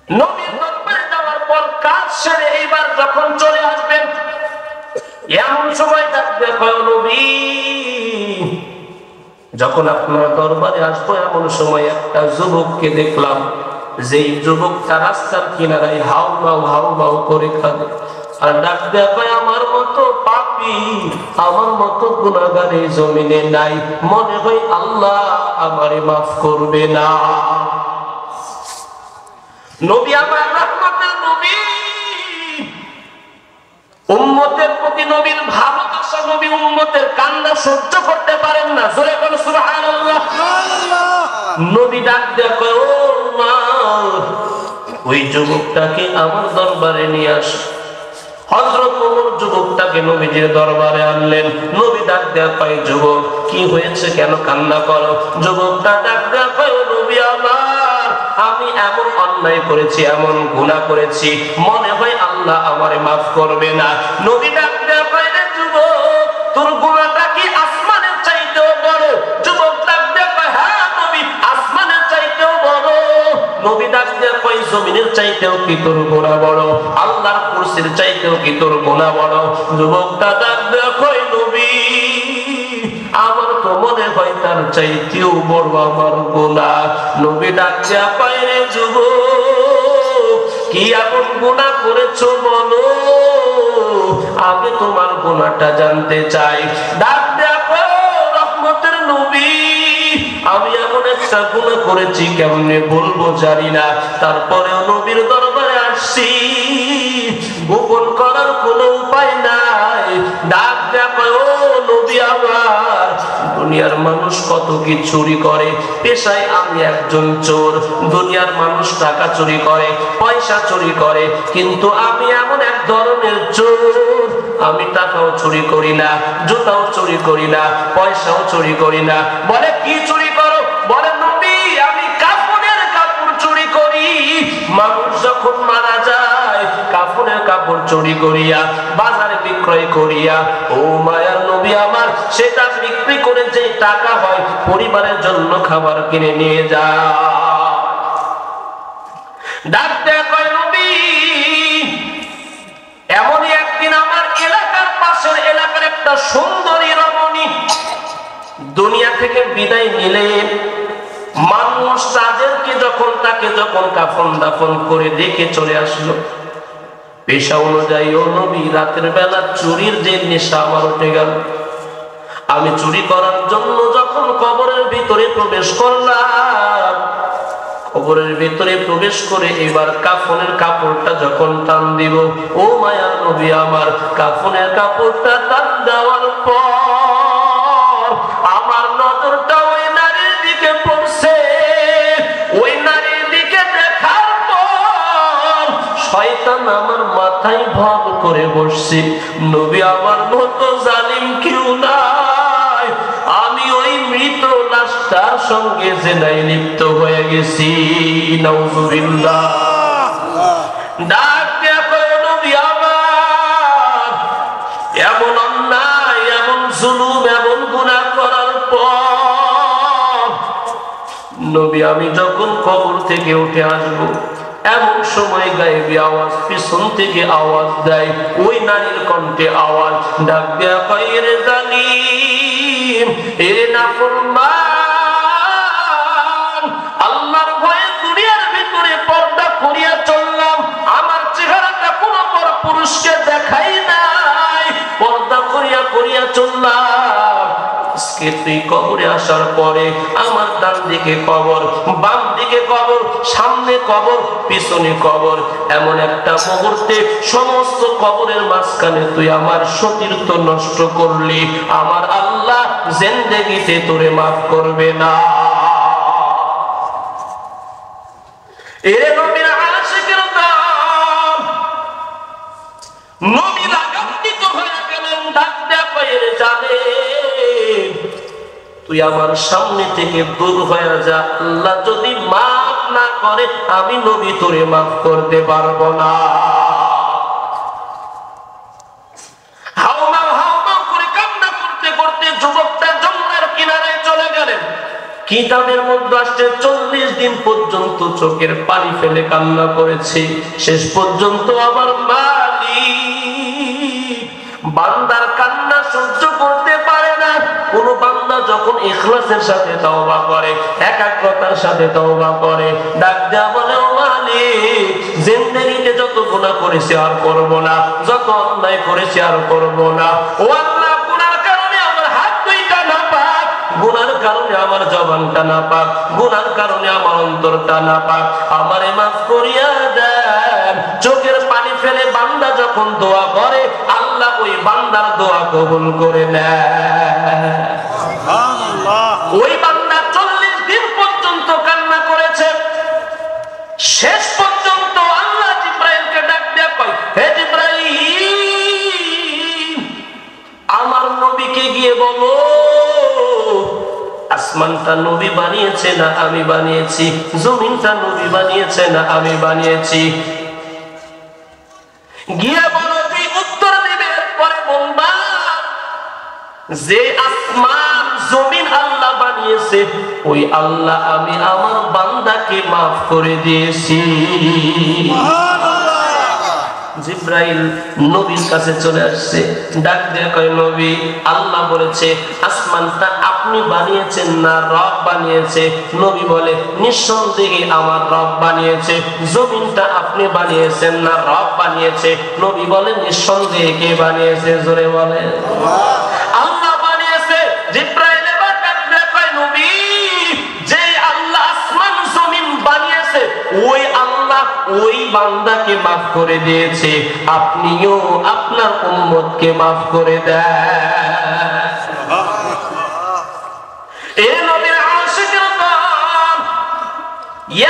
নবীর দরবারে যাওয়ার পর কাজ সেরে এইবার যখন চলে আসবেন, এমন সময় ডাকবে কয় নবী, যখন আপনার দরবারে আসবো এমন সময় একটা যুবককে দেখলাম, যেই যুবকটা রাস্তার কিনারায় হাউ মাউ করে খাবে। আর ডাক দেয়া কয় আমার মতো পাপী, আমার মতো গুনাহগার এই জমিনে নাই, মনে হয় আল্লাহ আমারে মাফ করবে না। নবী আমার রহমতের নবী, উম্মতের প্রতি নবীর ভালোবাসা, নবী উম্মতের কান্না সহ্য করতে পারেন না। জোরে বলো সুবহানাল্লাহ। নবী ডাক দেয়া কয় ও মা, ওই যুবকটাকে আমার দরবারে নিয়ে আস। হযরত ওমর যুবকটাকে নবীজির দরবারে আনলেন। নবী ডাক দেয়া কয় যুবক কি হয়েছে, কেন কান্না করো? যুবকটা ডাক দেয়া কয় ও নবী আমার, আমি এমন অন্যায় করেছি, এমন গুনাহ করেছি, মনে হয় আল্লাহ আমারে মাফ করবে না। নবী ডাক দেয়া কয় রে যুবক, তোর গুনাহটা কি আসমানের চাইতেও বড়? যুবক ডাক দেয়া কয় হ্যাঁ নবী, আসমানের চাইতেও বড়। নবী ডাক দেয়া কয় জমিনের চাইতেও কি তোর গুনাহ বড়? আল্লাহর কুরসির চাইতেও কি তোর গুনাহ বড়? যুবকটা ডাক দেয়া কয় নবী, আমার তো মনে হয় তার চাইতেও বড় আমার গুনাহ। নবী ডাক দেয়া কয় রে যুবক, কি এমন গুনাহ করেছো বলো, আগে তোমার গুনাহটা জানতে চাই। ডাক দেয়া কয় রহমতের নবী, আমি এমন একটা গুনাহ করেছি কেমনে বলবো জানি না, তারপরেও নবীর দরবারে আসছি, গোপন করার কোনো উপায় নাই। ডাক দেয়া কয় ও নবী আমার, দুনিয়ার মানুষ কত কি চুরি করে, পেশায় আমি একজন চোর। দুনিয়ার মানুষ টাকা চুরি করে, পয়সা চুরি করে, কিন্তু আমি এমন এক ধরনের চোর, আমি টাকাও চুরি করি না, জুতাও চুরি করি না, পয়সাও চুরি করি না। বলে কি চুরি করো? বলে নবী আমি কাফনের কাপড় চুরি করি। মানুষ যখন মারা যায় কাফনের কাপড় চুরি করিয়া বাজারে বিক্রয় করিয়া, ও মায়ার নবী আমার, সেটা বিক্রি করে যে টাকা হয় পরিবারের জন্য খাবার কিনে নিয়ে যায়। ডাক দেয়া কয় নবী, এমনই একদিন আমার এলাকার পাশের এলাকার একটা সুন্দরী রমণী দুনিয়া থেকে বিদায় নিলে, মানুষ তাদেরকে তাকে যখন কাফন দাফন করে দেখে চলে আসলো, পেশা অনুযায়ী ও নবী রাতের বেলা চুরির যে নেশা আমার উঠে গেল। আমি চুরি করার জন্য যখন কবরের ভিতরে প্রবেশ করলাম, কবরের ভিতরে প্রবেশ করে এবার কাফনের কাপড়টা যখন টান দিব, ও মায়ার নবী আমার, কাফনের কাপড়টা টান দেওয়ার পর আমার নজরটা ওই নারীর দিকে পড়ছে। ওই নারীর দিকে দেখার পর শয়তান আমার মাথায় ভর করে বসছে। নবী আমার মতো জালিম কেউ নাই, আমি ওই মৃত লাশটার সঙ্গে জেনায় লিপ্ত হয়ে গেছি। নাউযুবিল্লাহ। ডাক দেয়া কয় নবী আমার, এমন অন্যায়, এমন জুলুম, এমন গুনাহ করার পর নবী আমি যখন কবর থেকে উঠে আসব, এমন সময় গায়েবী আওয়াজ পিছন থেকে আওয়াজ দেয়, ওই নারীর কণ্ঠে আওয়াজ। ডাক দেয়া কয় রে জালিম, এরে নাফরমান, আল্লাহর ভয়ে দুনিয়ার ভিতরে পর্দা করিয়া চললাম, আমার চেহারাটা কোনো বড় পুরুষকে দেখাই নাই, পর্দা করিয়া চললাম। আজকে তুই কবরে আসার পরে আমার ডান দিকে কবর, বাম দিকে কবর, সামনে কবর, পিছনে কবর, এমন একটা মুহূর্তে সমস্ত কবরের মাঝখানে তুই আমার সতীর্থ নষ্ট করলি, আমার আল্লাহ জিন্দেগিতে তোরে মাফ করবে না। এরে নবীর আশিকের দল, নবী রাগান্বিত হয়ে গেলেন। ডাক দেয়া কয় রে জালিম, তুই আমার সামনে থেকে দূর হয়ে যা, আল্লাহ যদি মাফ না করে আমি নবী তোরে মাফ করতে পারবো না। হাউমাউ করে কান্না করতে করতে যুবকটা যমুনার কিনারায় চলে গেলেন। কি কিতাবের মধ্যে আসছে 40 দিন পর্যন্ত চোখের পানি ফেলে কান্না করেছে। শেষ পর্যন্ত আমার মালিক বান্দার কান্না সহ্য করতে পারে না। কোন বান্দা যখন ইখলাসের সাথে তওবা করে, একাগ্রতার সাথে তওবা করে, ডাক দেয়া বলে, ও মালিক, জিন্দেগিতে যত গুনাহ করেছি আর করব না, যত অন্যায় করেছি আর করব না। ও আল্লাহ, গুনার কারণে আমার হাত দুইটা নাপাক, গুনার কারণে আমার জবানটা নাপাক, গুনার কারণে আমার অন্তরটা নাপাক, আমারে মাফ করিয়া দেন। চোখের পানি ফেলে বান্দা যখন দোয়া করে, আল্লাহ ওই বান্দার দোয়া কবুল করে নেয়। ওই বান্দা 40 দিন পর্যন্ত কান্না করেছে। শেষ পর্যন্ত আল্লাহ জিব্রাইলকে ডাক দিয়ে কয়, হে জিব্রাইল, আমার নবীকে গিয়ে বলো, আসমানটা নবী বানিয়েছে না আমি বানিয়েছি, জমিনটা নবী বানিয়েছে না আমি বানিয়েছি। গিয়ে বলো, তুই উত্তর দিবে, পরে বলবা যে আসমান জমিন আল্লাহ বানিয়েছে, ওই আল্লাহ আমি আমার বান্দাকে মাফ করে দিয়েছি। জিব্রাইল নবীর কাছে চলে আসছে, ডাক দিয়ে কয়, নবী, আল্লাহ বলেছে আসমানটা আপনি বানিয়েছেন না রব বানিয়েছে? নবী বলে, নিঃসন্দেহে আমার রব বানিয়েছে। জমিনটা আপনি বানিয়েছেন না রব বানিয়েছে? নবী বলে, নিঃসন্দেহে কে বানিয়েছে? জোরে বলে, আল্লাহ বানিয়েছে। জিব্রাইল এবার ডাক দিয়ে কয়, নবী, যে আল্লাহ আসমান জমিন বানিয়েছে, ওই আল্লাহ ওই বান্দাকে মাফ করে দিয়েছে, আপনিও আপনার উম্মতকে মাফ করে দেন। এ নবীর আশিকের দল,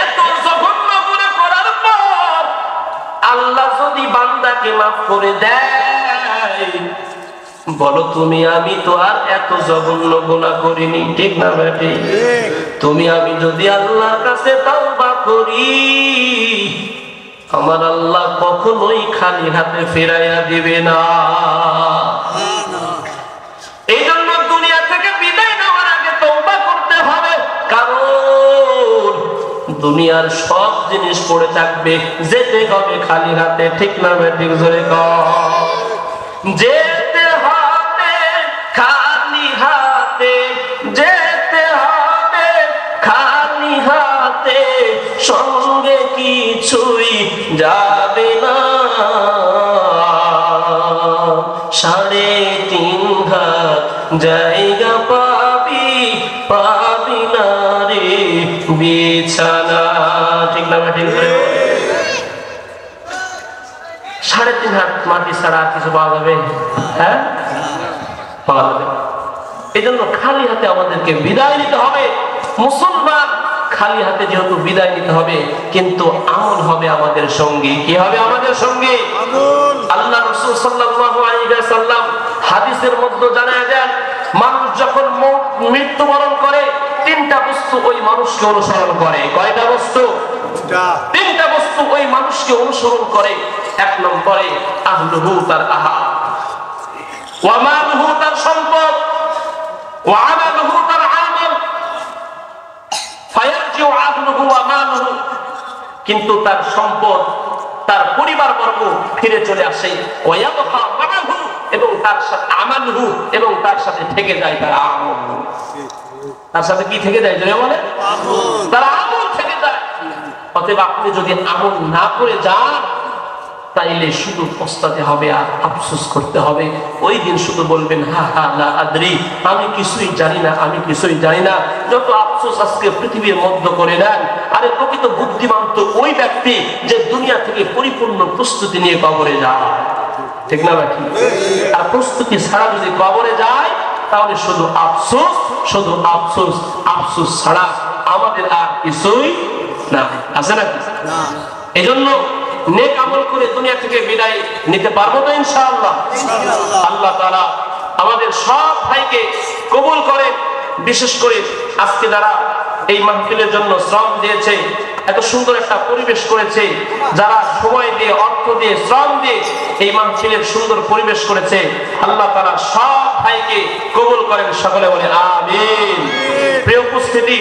এত জঘন্য গুনাহ করার পর আল্লাহ যদি বান্দাকে মাফ করে দেয়, বলো তুমি আমি তো আর এত জঘন্য গুনাহ করিনি, ঠিক না বেটি? তুমি আমি যদি আল্লাহর কাছে তাওবা করি, আমার আল্লাহ কখনোই খালি হাতে ফেরাইয়া দিবে না। এই জন্য দুনিয়া থেকে বিদায় নেওয়ার আগে তওবা করতে হবে, কারণ দুনিয়ার সব জিনিস পড়ে থাকবে, যেতে হবে খালি হাতে, ঠিক না বেটি? জোরে কর, যেতে হবে খালি হাতে, যেতে হবে খালি হাতে, সঙ্গে কিছুই যাবে না। 3.5 হাত জায়গা পাবি, পাবি না রে বিছানা, ঠিক না ঠিক? 3.5 হাত মাটি ছাড়া কিছু পাওয়া যাবে? হ্যাঁ, পাওয়া যাবে। এই জন্য খালি হাতে আমাদেরকে বিদায় নিতে হবে। মুসলমান খালি হাতে যেহেতু বিদায় নিতে হবে, কিন্তু আমল হবে আমাদের সঙ্গে। কি হবে আমাদের সঙ্গে? আল্লাহ রাসূল সাল্লাল্লাহু আলাইহি ওয়াসাল্লাম হাদিসের মধ্যে জানায় দেন, মানুষ যখন মৃত্যুবরণ করে 3টা বস্তু ওই মানুষকে অনুসরণ করে। কয়টা বস্তু? 3টা বস্তু ওই মানুষকে অনুসরণ করে। 1 নম্বরে আহলুহু, তার আহার, ওয়া মালুহু, তার সম্পদ, ওয়া আমালুহু, তার আমল, ফায়ারজিউ আহলুহু ওয়া মালুহু, কিন্তু তার সম্পদ, তার পরিবারবর্গ ফিরে চলে আসে, ওয়া ইয়াবকা মাআহু, এবং তার সাথে আমালুহু, এবং তার সাথে থেকে যায় তার আমল। তার সাথে কি থেকে যায়? জোরে বলে, তার আমল থেকে যায়। অতএব আপনি যদি আমল না করে যান, তাইলে শুধু পস্তাতে হবে আর আফসোস করতে হবে। ওই দিন শুধু বলবেন, হা হা লা আদরি, আমি কিছুই জানি না, আমি কিছুই জানি না। যত আফসোস আজকে পৃথিবীর মধ্য করে নেন। আরে প্রকৃত বুদ্ধিমান তো ওই ব্যক্তি যে দুনিয়া থেকে পরিপূর্ণ প্রস্তুতি নিয়ে কবরে যায়, ঠিক না ভাই? আর প্রস্তুতি ছাড়া যদি কবরে যায়, তাহলে শুধু আফসোস, শুধু আফসোস, আফসোস ছাড়া আমাদের আর কিছুই না। আছে নাকি? এই জন্য নেক আমল করে দুনিয়া থেকে বিদায় নিতে পারবো তো ইনশাআল্লাহ। আল্লাহ তাআলা আমাদের সব ভাইকে কবুল করেন। বিশেষ করে আজকে যারা এই মাহফিলের জন্য শ্রম দিয়েছে, এত সুন্দর একটা পরিবেশ করেছে, যারা সময় দিয়ে, অর্থ দিয়ে, শ্রম দিয়ে এই মাহফিলের সুন্দর পরিবেশ করেছে, আল্লাহ তাআলা সব ভাইকে কবুল করেন, সকলে বলে আমিন। প্রিয় উপস্থিতি,